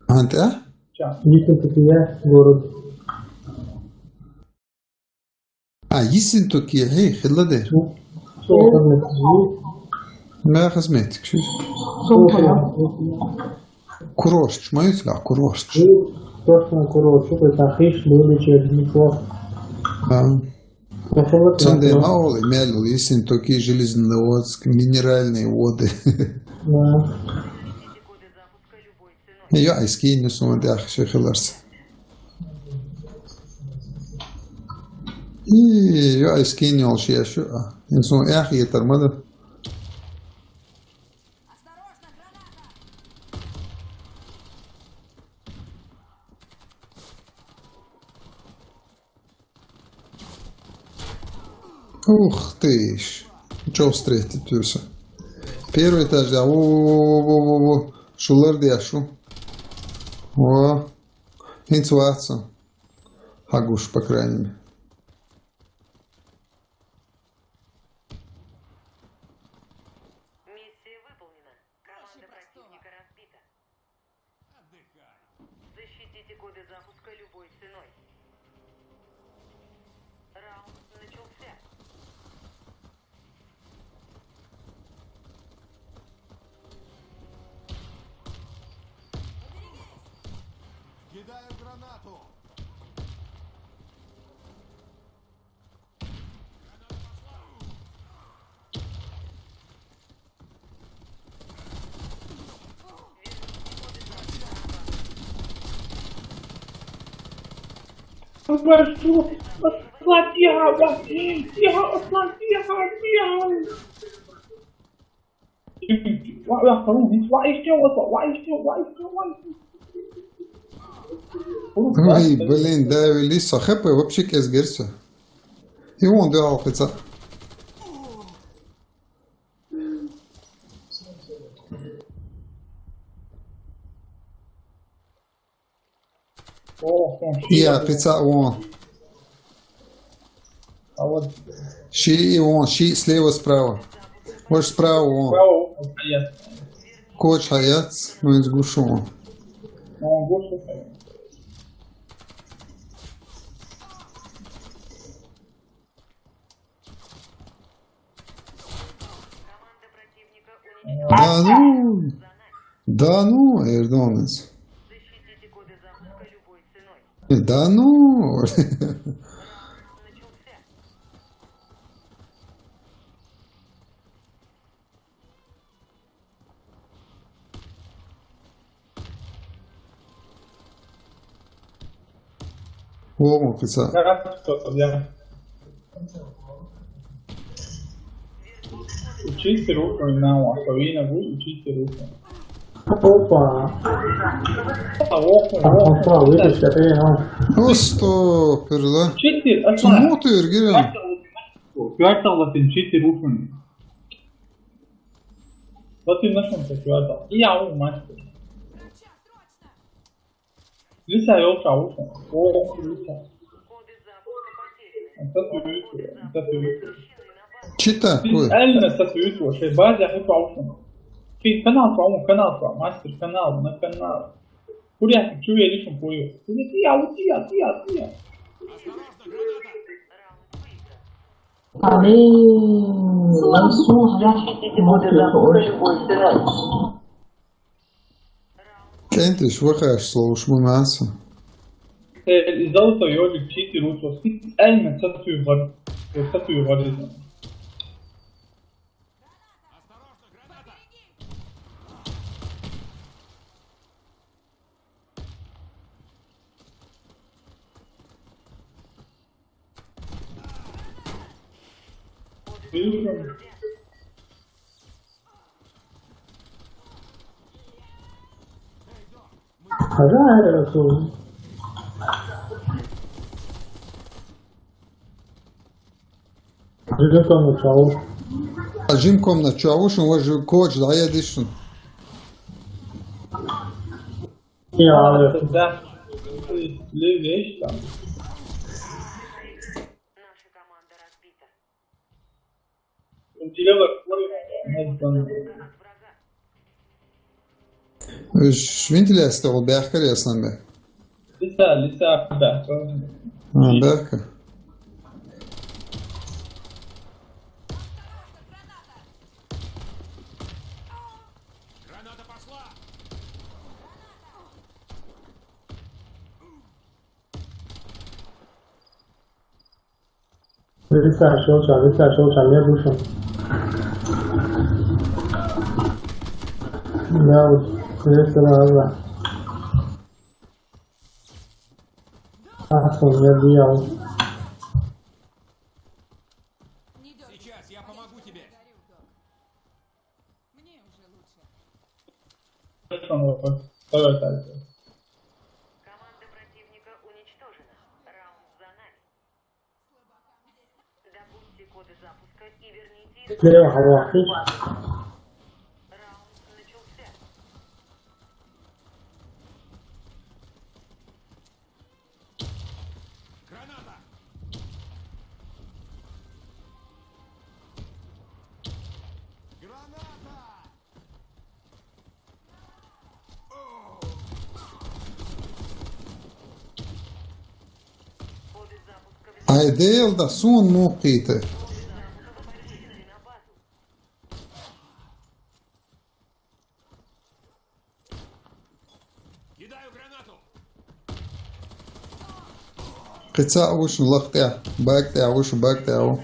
Анта? город. Ессентуки, хилла дер. ما خدمتك شو كروش ما يطلع كروش Точно курорт, что это хиш, были черников. Цунде мало имело, если такие железноводские минеральные воды. Я искину сумадах все хиларс. И я искину алшия шо, инсон ахи етармада. Ух ты ж. Что встретить все? Первый этаж, да, шулар дяшу. О, интуация. Хагуш, по крайней мере. Миссия выполнена. Команда противника разбита. Защитите коды запуска любой ценой. Раунд начался. Кидаю гранату. Ай, блин, да, Лиса, хэпэ вообще кес герса. И он дал пицца. Я пицца он. А вот Щи и он, щи слева справа. Вот справа он. право, Коч хаяц, ну из гушу он. он больше. Команда противника уничтожена. Да ну, Эрдонес. Защитите коды запуска любой ценой. Да ну. Раунд начался. О, пицца. Учите руку на Васовина, будет учите руку. Опа! Опа, видишь, это Ну, стопер, да? учите, Смотри, Ергирян. Квартал учите руку. Вот ты нашел квартал. И я у мастер. Лиса я ушел. О, Лиса. Коды запуска потеряны. Это ты. Чита, ой. Реально статуэтку, что база и пауза. Ты канал, мастер канал, на канал. Куря, чуя лишь пою. Ты я. Осторожно, граната. Защитите коды запуска любой ценой. Кентиш, выхаешь, слушай, мумянса. Изолото йоли чити руку. Реально статуэтку. Осторожно, граната. Жимком на чавушин, вот же коч, да, я дышу. Да. Левее там. Наша команда разбита. Телевизор. От врага. Вентиляция у бяхка ясна бе. Лица, да. Бяхка. Граната пошла! Лица шелча, не душим. Да, вот, весело. Ах, он не одеял. Сейчас я помогу тебе! Второй этаж. Команда противника уничтожена. Раунд за нами. Добудьте коды запуска и верните их. Слева хавахи. Раунд начался. Граната! Граната! Коды запуска Айдейл да сун мухите. вышли на базу. Кидаю гранату! Кица ушн лахтя. Бактя уш бактя у.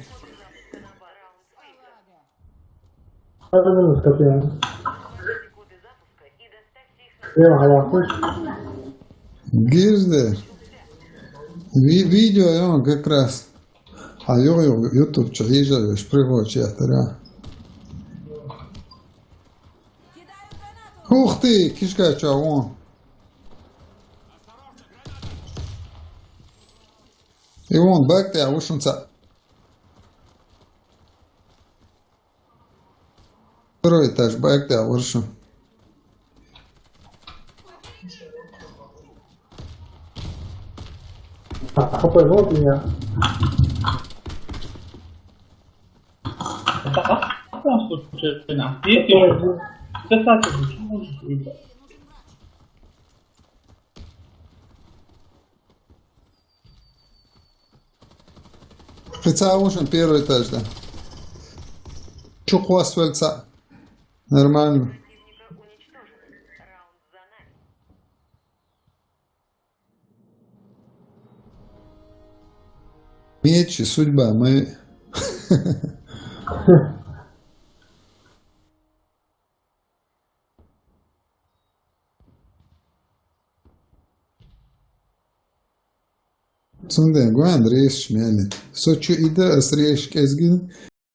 Пожалуйста, скотина. Вводите коды запуска и доставьте их на Слева хавахи. Гирде. Видео он как раз. А YouTube чаижаешь приводчатера. Ух ты, кишка чавон. И вон бактя ушнца. Второй этаж бактя ушн. Хопай, вот меня. В каком случае на? Если достаточно, почему можешь выбрать? Кица ушн первый этаж, да. Чухва свельца. Нормально. противника уничтожена. Раунд за нами. Меч и судьба. Мы... Цунде, гуан рейс шмели. Сочу ида с рейш кезгин.